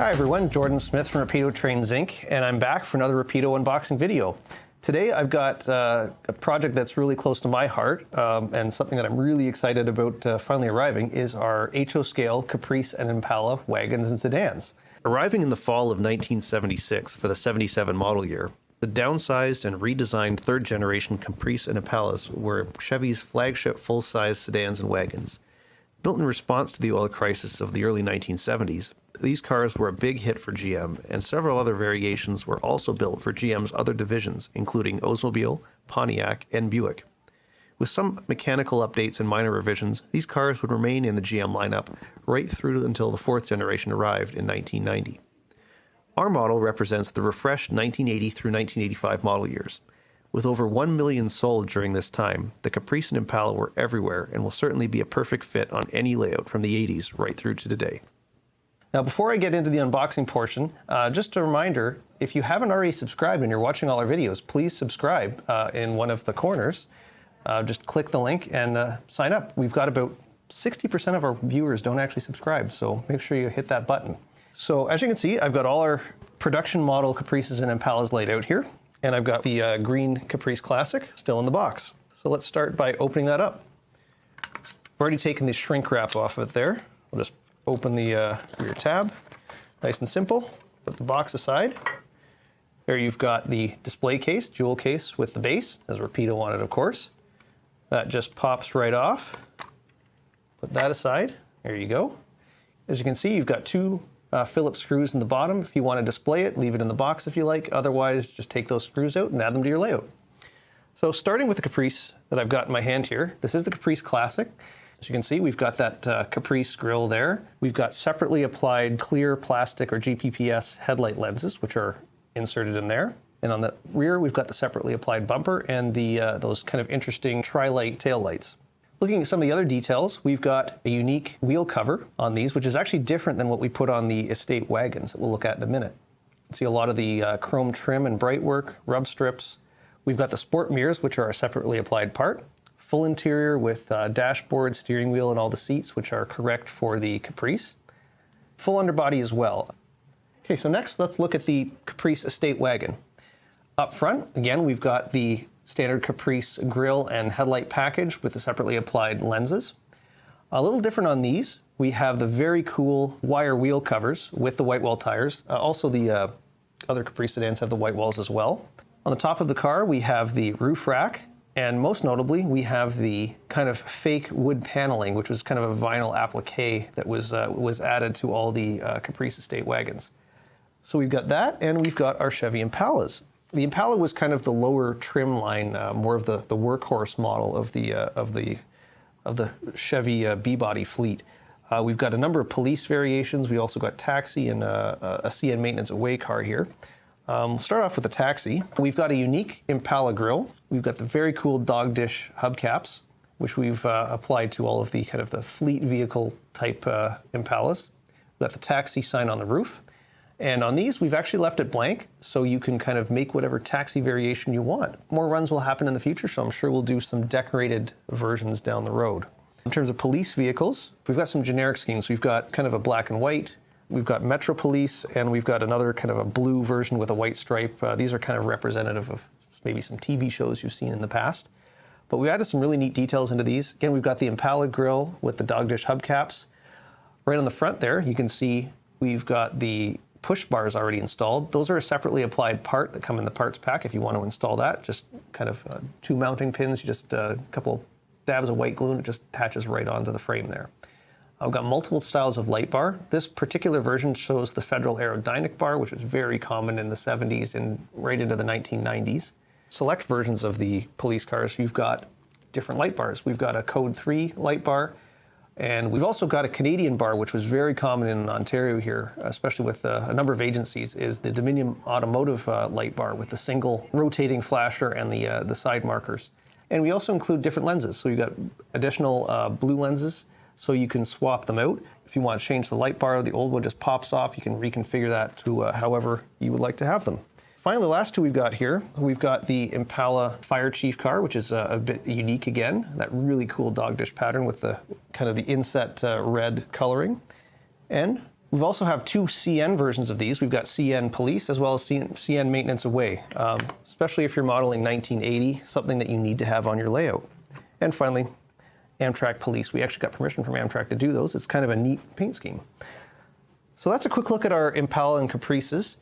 Hi everyone, Jordan Smith from Rapido Trains Inc., and I'm back for another Rapido unboxing video. Today I've got a project that's really close to my heart, and something that I'm really excited about finally arriving is our HO scale Caprice and Impala wagons and sedans. Arriving in the fall of 1976 for the 77 model year, the downsized and redesigned third generation Caprice and Impalas were Chevy's flagship full-size sedans and wagons. Built in response to the oil crisis of the early 1970s, these cars were a big hit for GM, and several other variations were also built for GM's other divisions, including Oldsmobile, Pontiac, and Buick. With some mechanical updates and minor revisions, these cars would remain in the GM lineup right through until the fourth generation arrived in 1990. Our model represents the refreshed 1980 through 1985 model years. With over 1 million sold during this time, the Caprice and Impala were everywhere and will certainly be a perfect fit on any layout from the 80s right through to today. Now, before I get into the unboxing portion, just a reminder, if you haven't already subscribed and you're watching all our videos, please subscribe in one of the corners. Just click the link and sign up. We've got about 60% of our viewers don't actually subscribe, so make sure you hit that button. So as you can see, I've got all our production model Caprices and Impalas laid out here, and I've got the green Caprice Classic still in the box. So let's start by opening that up. I've already taken the shrink wrap off of it there. We'll just open the rear tab, nice and simple. Put the box aside. There you've got the display case, jewel case with the base, as Rapido wanted, of course. That just pops right off. Put that aside. There you go. As you can see, you've got two Phillips screws in the bottom. If you want to display it, leave it in the box if you like. Otherwise, just take those screws out and add them to your layout. So starting with the Caprice that I've got in my hand here, this is the Caprice Classic. As you can see, we've got that Caprice grille there. We've got separately applied clear plastic or GPPS headlight lenses, which are inserted in there. And on the rear, we've got the separately applied bumper and the those kind of interesting tri-light tail lights. Looking at some of the other details, we've got a unique wheel cover on these, which is actually different than what we put on the estate wagons that we'll look at in a minute. You can see a lot of the chrome trim and bright work, rub strips. We've got the sport mirrors, which are a separately applied part. Full interior with dashboard, steering wheel, and all the seats, which are correct for the Caprice. Full underbody as well. Okay, so next let's look at the Caprice estate wagon. Up front, again, we've got the standard Caprice grille and headlight package with the separately applied lenses. A little different on these, we have the very cool wire wheel covers with the white wall tires. Also the other Caprice sedans have the white walls as well. On the top of the car, we have the roof rack. And most notably, we have the kind of fake wood paneling, which was kind of a vinyl applique that was added to all the Caprice estate wagons. So we've got that, and we've got our Chevy Impalas. The Impala was kind of the lower trim line, more of the workhorse model of the Chevy B-body fleet. We've got a number of police variations. We also got taxi and a CN maintenance away car here. We'll start off with the taxi. We've got a unique Impala grille. We've got the very cool dog dish hubcaps, which we've applied to all of the kind of the fleet vehicle type Impalas. We've got the taxi sign on the roof. And on these, we've actually left it blank, so you can kind of make whatever taxi variation you want. More runs will happen in the future, so I'm sure we'll do some decorated versions down the road. In terms of police vehicles, we've got some generic schemes. We've got kind of a black and white. We've got Metro Police, and we've got another kind of a blue version with a white stripe. These are kind of representative of maybe some TV shows you've seen in the past. But we've added some really neat details into these. Again, we've got the Impala grille with the dog dish hubcaps. Right on the front there, you can see we've got the push bars already installed. Those are a separately applied part that come in the parts pack if you want to install that. Just kind of two mounting pins, just a couple dabs of white glue, and it just attaches right onto the frame there. I've got multiple styles of light bar. This particular version shows the Federal Aerodynamic bar, which was very common in the 70s and right into the 1990s. Select versions of the police cars, you've got different light bars. We've got a Code 3 light bar, and we've also got a Canadian bar, which was very common in Ontario here, especially with a number of agencies, is the Dominion Automotive light bar with the single rotating flasher and the side markers. And we also include different lenses. So you've got additional blue lenses, so you can swap them out. If you want to change the light bar, the old one just pops off. You can reconfigure that to however you would like to have them. Finally, the last two we've got here, we've got the Impala Fire Chief car, which is a bit unique again, that really cool dog dish pattern with the kind of the inset red coloring. And We also have two CN versions of these. We've got CN Police as well as CN Maintenance Away, especially if you're modeling 1980, something that you need to have on your layout. And finally, Amtrak Police. We actually got permission from Amtrak to do those. It's kind of a neat paint scheme. So that's a quick look at our Impala and Caprices.